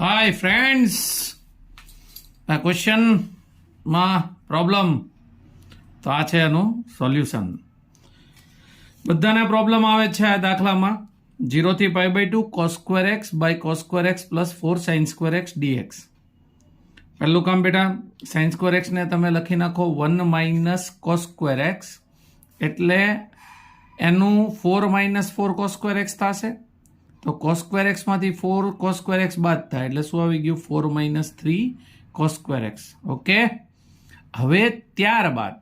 Hi friends, આ ક્વેશ્ચનમાં problem તો આ છે એનું સોલ્યુશન. બધાને પ્રોબ્લેમ આવે છે આ દાખલામાં. 0 થી π/2 cos square x by cos square x plus 4 sin square x dx. પહેલું કામ બેટા, sin square x ને તમે લખી નાખો 1 minus cos square x, એટલે એનું 4 minus 4 cos square x થશે. તો cos square x માંથી 4 cos square x બાદ થાય એટલે શું આવી ગયું? 4 minus 3 cos square x. Okay, હવે ત્યારબાદ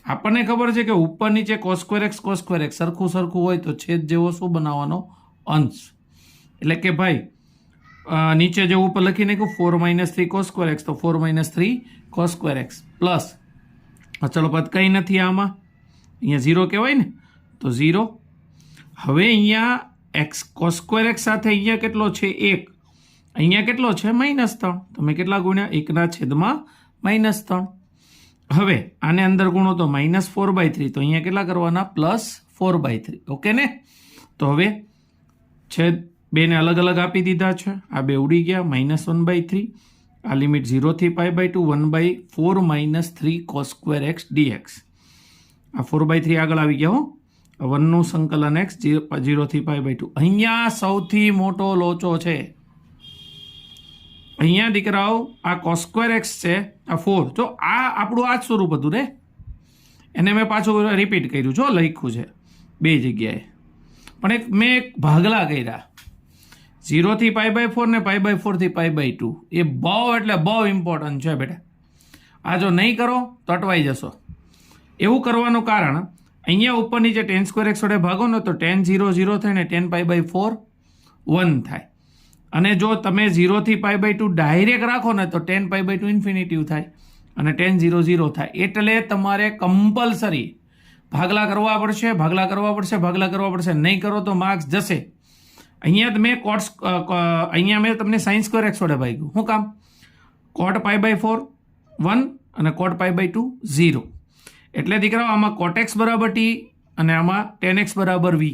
આપણને ખબર છે કે ઉપર નીચે cos square x સરખું હોય તો છેદ જેવો શું બનાવવાનો? અંશ. એટલે કે ભાઈ નીચે જેવું ઉપર લખી નાખ્યું 4 minus 3 cos square x, તો 4 minus 3 cos square x plus અચળ પદ કંઈ નથી આમાં, અહીંયા 0 કહેવાય ને, તો 0. હવે અહીંયા x cos square x સાથે અહીંયા કેટલો છે? 1. અહીંયા કેટલો છે? -3. તમે કેટલા ગુણ્યા? 1/-3. હવે આને અંદર ગુણો તો -4/3, તો અહીંયા કેટલા કરવાના? +4/3. ઓકે ને? તો હવે છેદ બેને અલગ અલગ આપી દીધા છે, આ બે ઉડી ગયા. -1/3, આ લિમિટ 0 થી π/2, 1/4 - 3 cos square x dx. આ 4/3 આગળ આવી ગયા હો. 1નું સંકલન x 0 થી π/2. અહીંયા સૌથી મોટો લોચો છે. અહીંયા દીકરાઓ આ cos square x છે, આ 4. જો આ આપણું આ જ સ્વરૂપ હતું ને, એને મેં પાછું રિપીટ કર્યું છો, લખ્યું છે બે જગ્યાએ, પણ મેં એક ભાગલા કર્યા 0 થી π/4 ને π/4 થી π/2. એ બહુ એટલે બહુ ઇમ્પોર્ટન્ટ છે બેટા. આ જો નહીં કરો તો અટવાઈ જશો. એવું કરવાનું કારણ, અહીંયા ઉપર નીચે tan square x વડે ભાગો ને તો tan 0 0 થાય ને tan π/4 1 થાય. અને જો તમે 0 થી π/2 ડાયરેક્ટ રાખો ને તો tan π/2 ઇન્ફિનિટિવ થાય અને tan 0 0 થાય. એટલે તમારે કમ્પલસરી ભાગલા કરવા પડશે. નહીં કરો તો માર્ક્સ જશે. અહીંયા મેં તમને sin square x વડે ભાગ્યું. શું કામ? cot π/4 1 અને cot π/2 0. એટલે દીકરાઓ આમાં cot x બરાબર t અને આમાં tan x બરાબર v.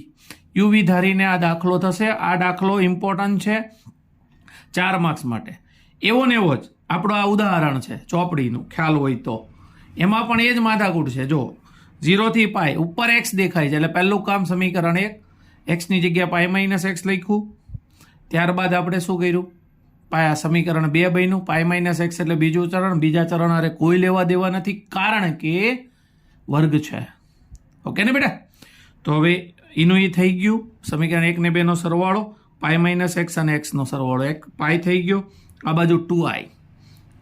uv ધારીને આ દાખલો થશે. આ દાખલો ઇમ્પોર્ટન્ટ છે 4 માર્ક્સ માટે. એવો ને એવો જ આપણો આ ઉદાહરણ છે ચોપડીનું, ખ્યાલ હોય તો. એમાં પણ એ જ માથાકૂટ છે. જો 0 થી π ઉપર x દેખાય છે એટલે પહેલું કામ સમીકરણ 1, x ની જગ્યા π - x લખ્યું. ત્યારબાદ આપણે શું કર્યું? આ સમીકરણ 2 બન્યું. π - x એટલે બીજું ચરણ. બીજા ચરણ અરે કોઈ લેવા દેવા નથી, કારણ કે વર્ગ છે. ઓકે ને બેટા? તો હવે એનું એ થઈ ગયું સમીકરણ 1 ને 2 નો સરવાળો, π - x અને x નો સરવાળો. એક π થઈ ગયો, આ બાજુ 2i.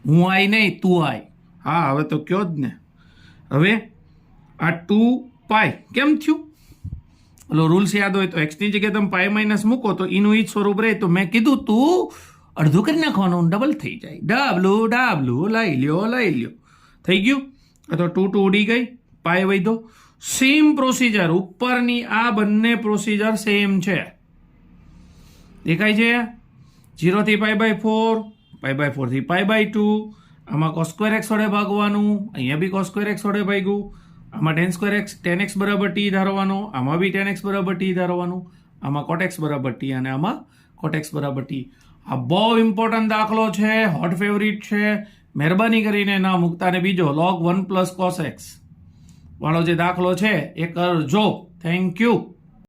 હું i નહીં, તું i. હા, હવે તો કયો જ ને. હવે આ 2π કેમ થયું? ઓલો રૂલ્સ યાદ હોય તો x ની જગ્યાએ તમે π - મૂકો તો એનું એ જ સ્વરૂપ રહે. તો મેં કીધું તું અડધું કરી નાખવાનું, ડબલ થઈ જાય. ડબલું લઈ લ્યો. થઈ ગયું. તો 2 ઉડી ગઈ, π વધ્યો. સેમ પ્રોસીજર ઉપરની આ બંને પ્રોસીજર સેમ છે. દેખાય છે? 0 થી π/4, π/4 થી π/2. આમાં cos square x વડે ભાગવાનું, અહીંયા બી cos square x વડે ભાગ્યું. આમાં tan x બરાબર t ધારવાનો, આમાં બી tan x બરાબર t ધારવાનું, આમાં cot x બરાબર t અને આમાં cot x બરાબર t. આ બહુ ઇમ્પોર્ટન્ટ દાખલો છે, હોટ ફેવરિટ છે. મહેરબાની કરીને ના મૂકતા. ને બીજો log 1 + cos x વાળો જે દાખલો છે એ કરજો. Thank you.